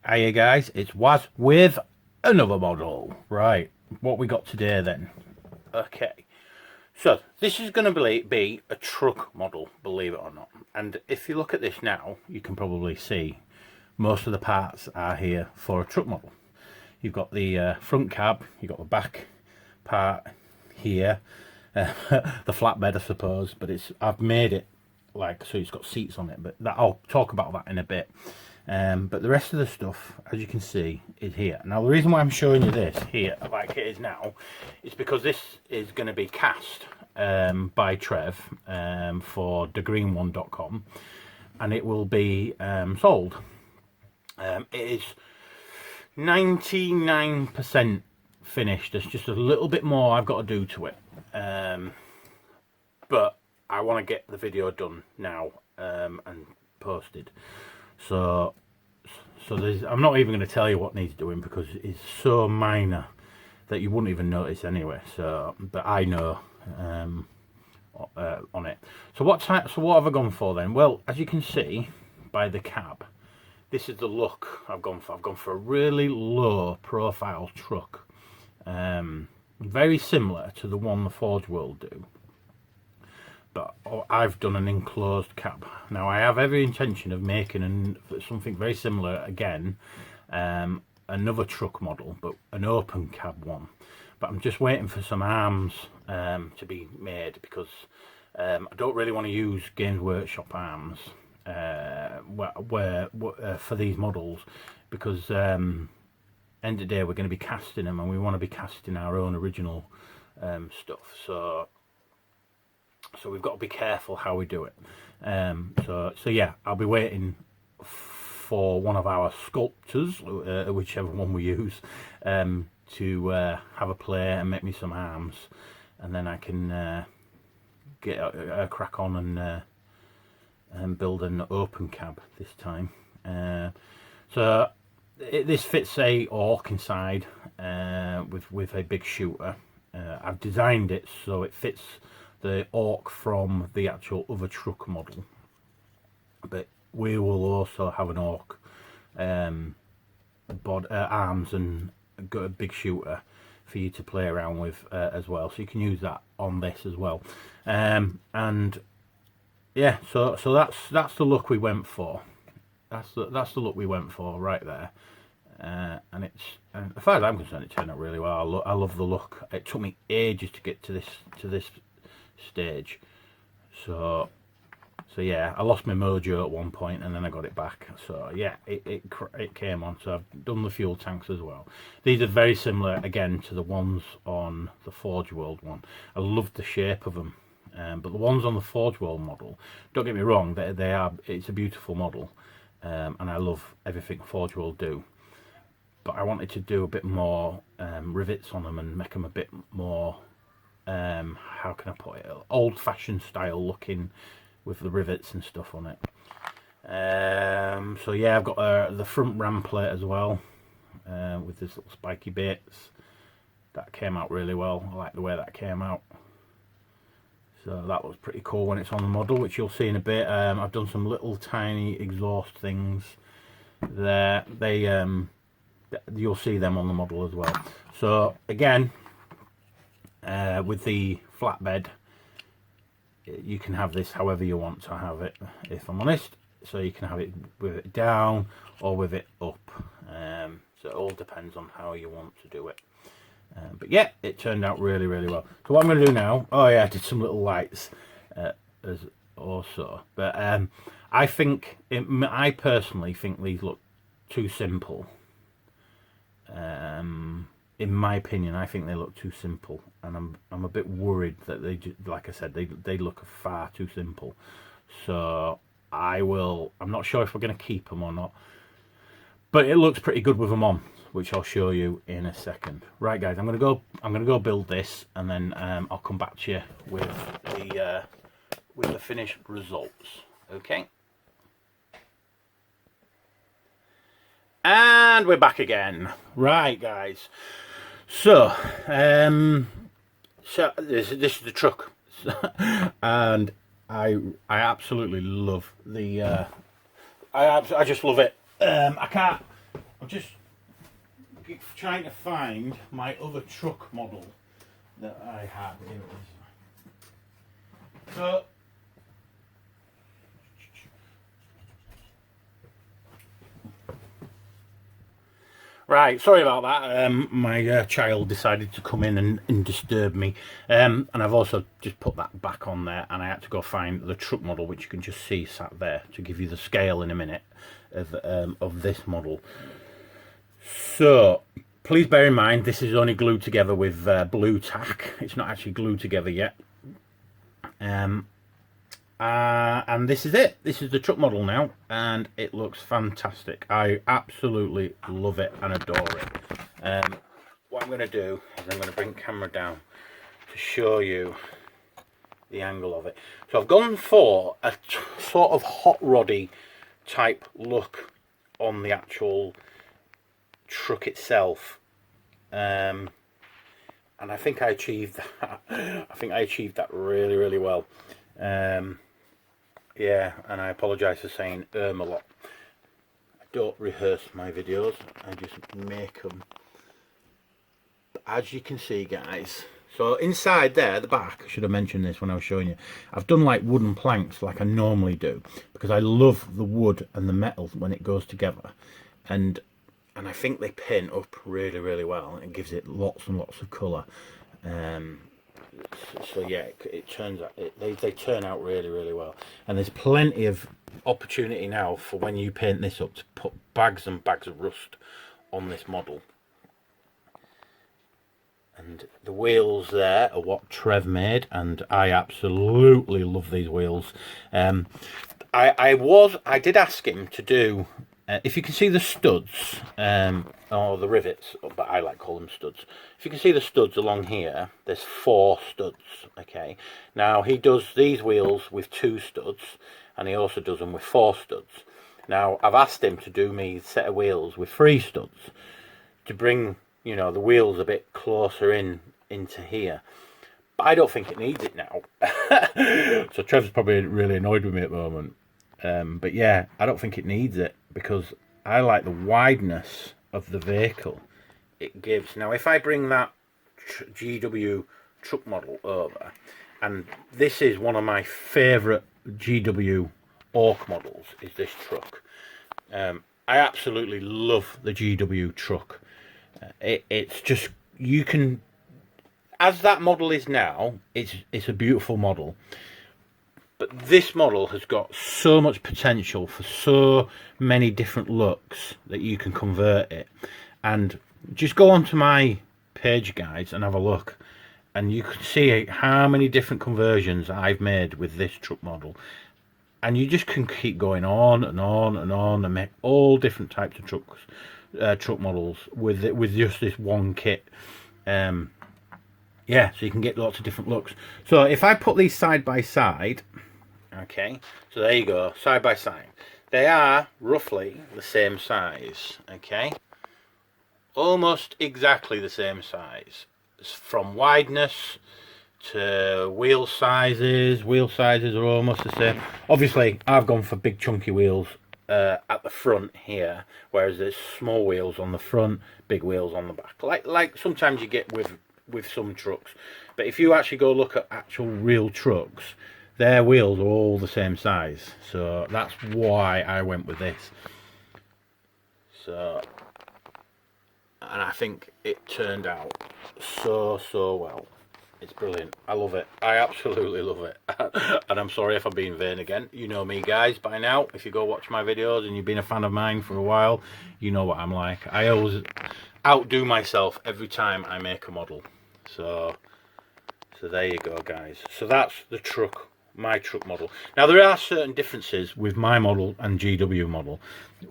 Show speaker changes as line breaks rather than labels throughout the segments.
Hiya guys, it's Waz with another model. Right, what we got today then? Okay, so this is going to be a truck model, believe it or not. And if you look at this now, you can probably see most of the parts are here for a truck model. You've got the front cab, you've got the back part here, the flatbed I suppose, but I've made it like so it's got seats on it, but I'll talk about that in a bit. But the rest of the stuff, as you can see, is here. Now the reason why I'm showing you this here like it is now is because this is going to be cast by Trev for thegreenone.com, and it will be sold. It is 99% finished. There's just a little bit more I've got to do to it, but I want to get the video done now and posted. So I'm not even going to tell you what needs doing because it's so minor that you wouldn't even notice anyway. So, but I know on it. So what have I gone for then? Well, as you can see by the cab, this is the look I've gone for. I've gone for a really low profile truck, very similar to the one the Forge World do. But I've done an enclosed cab. Now I have every intention of making something very similar again, another truck model, but an open cab one. But I'm just waiting for some arms to be made because I don't really want to use Games Workshop arms for these models, because end of the day we're going to be casting them and we want to be casting our own original stuff. So we've got to be careful how we do it. So yeah, I'll be waiting for one of our sculptors, whichever one we use, to have a play and make me some arms, and then I can get a crack on and build an open cab this time. This fits a Ork inside with a big shooter. I've designed it so it fits the Ork from the actual other truck model, but we will also have an Ork arms and got a big shooter for you to play around with as well, so you can use that on this as well. And yeah, so that's the look we went for. That's the look we went for right there. And as far as I'm concerned, it turned out really well. I love the look. It took me ages to get to this stage, so yeah, I lost my mojo at one point and then I got it back. So yeah, it came on. So I've done the fuel tanks as well. These are very similar again to the ones on the Forge World one. I love the shape of them, but the ones on the Forge World model, don't get me wrong, it's a beautiful model, and I love everything Forge World do, but I wanted to do a bit more rivets on them and make them a bit more how can I put it, old-fashioned style looking with the rivets and stuff on it. So yeah, I've got the front ram plate as well, with this little spiky bits. That came out really well. I like the way that came out. So that was pretty cool when it's on the model, which you'll see in a bit. I've done some little tiny exhaust things there. You'll see them on the model as well. So again, with the flatbed, you can have this however you want to have it, if I'm honest. So you can have it with it down or with it up, so it all depends on how you want to do it. But yeah, it turned out really well. So what I'm going to do now, oh yeah, I did some little lights as also, but I personally think these look too simple. In my opinion, I think they look too simple, and I'm a bit worried that like I said, they look far too simple. So I'm not sure if we're going to keep them or not, but it looks pretty good with them on, which I'll show you in a second. Right, guys, I'm gonna go build this, and then I'll come back to you with the finished results. Okay. And we're back again. Right, guys. So, this is the truck, and I absolutely love the. I just love it. I can't I'm just trying to find my other truck model that I had. Here it is. So right, sorry about that. My child decided to come in and disturb me, and I've also just put that back on there, and I had to go find the truck model, which you can just see sat there, to give you the scale in a minute of this model. So please bear in mind, this is only glued together with blue tack. It's not actually glued together yet. And this is it. This is the truck model now, and it looks fantastic. I absolutely love it and adore it. What I'm going to do is I'm going to bring the camera down to show you the angle of it. So I've gone for a sort of hot roddy type look on the actual truck itself, and I think I achieved that. I think I achieved that really, really well. Yeah, and I apologise for saying a lot. I don't rehearse my videos, I just make them. But as you can see, guys, so inside there at the back, I should have mentioned this when I was showing you, I've done like wooden planks like I normally do, because I love the wood and the metal when it goes together, and I think they pin up really, really well, and it gives it lots and lots of colour. So yeah, it turns out they turn out really, really well, and there's plenty of opportunity now for when you paint this up to put bags and bags of rust on this model. And the wheels there are what Trev made, and I absolutely love these wheels. I did ask him to do, if you can see the studs, or the rivets, but I like to call them studs. If you can see the studs along here, there's 4 studs, okay? Now, he does these wheels with 2 studs, and he also does them with 4 studs. Now, I've asked him to do me a set of wheels with 3 studs, to bring, you know, the wheels a bit closer into here. But I don't think it needs it now. So Trev's probably really annoyed with me at the moment. But yeah, I don't think it needs it, because I like the wideness of the vehicle it gives. Now, if I bring that GW truck model over, and this is one of my favourite GW Ork models, is this truck. I absolutely love the GW truck. It's just, you can, as that model is now, it's a beautiful model. But this model has got so much potential for so many different looks that you can convert it. And just go onto my page, guys, and have a look. And you can see how many different conversions I've made with this truck model. And you just can keep going on and on and on and make all different types of truck models with just this one kit. Yeah, so you can get lots of different looks. So if I put these side by side, okay, so there you go, side by side, they are roughly the same size, okay, almost exactly the same size, from wideness to wheel sizes are almost the same. Obviously I've gone for big chunky wheels at the front here, whereas there's small wheels on the front, big wheels on the back, like sometimes you get with some trucks. But if you actually go look at actual real trucks, their wheels are all the same size, so that's why I went with this. So, and I think it turned out so well. It's brilliant. I love it. I absolutely love it. And I'm sorry if I'm being vain again. You know me, guys, by now. If you go watch my videos and you've been a fan of mine for a while, you know what I'm like. I always outdo myself every time I make a model. So there you go, guys. So that's the truck, my truck model. Now, there are certain differences with my model and GW model.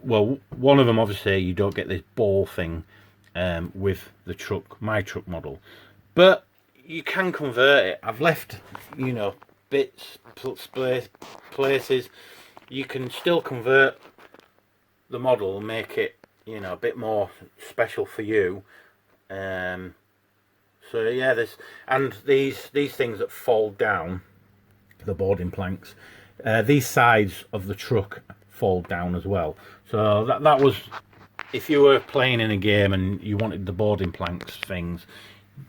Well, one of them, obviously, you don't get this ball thing with the truck, my truck model. But you can convert it. I've left, you know, bits, places. You can still convert the model and make it, you know, a bit more special for you. So yeah, these things that fold down, the boarding planks, these sides of the truck fold down as well. So that was if you were playing in a game and you wanted the boarding planks things,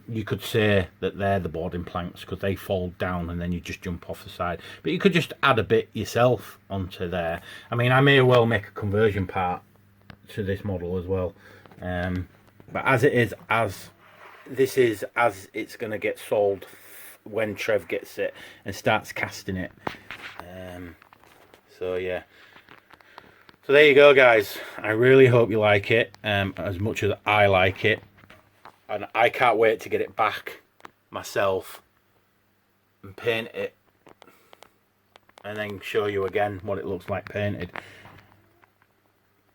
you could say that they're the boarding planks because they fold down and then you just jump off the side. But you could just add a bit yourself onto there. I mean, I may well make a conversion part to this model as well. But as it is, this is as it's going to get sold when Trev gets it and starts casting it. So yeah. So there you go, guys. I really hope you like it as much as I like it. And I can't wait to get it back myself and paint it and then show you again what it looks like painted.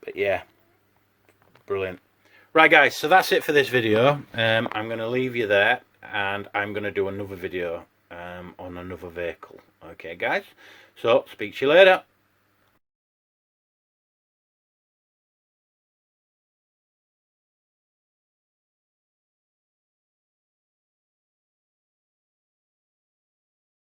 But yeah, brilliant. Right guys, so that's it for this video. I'm going to leave you there and I'm going to do another video on another vehicle. Okay guys, so speak to you later.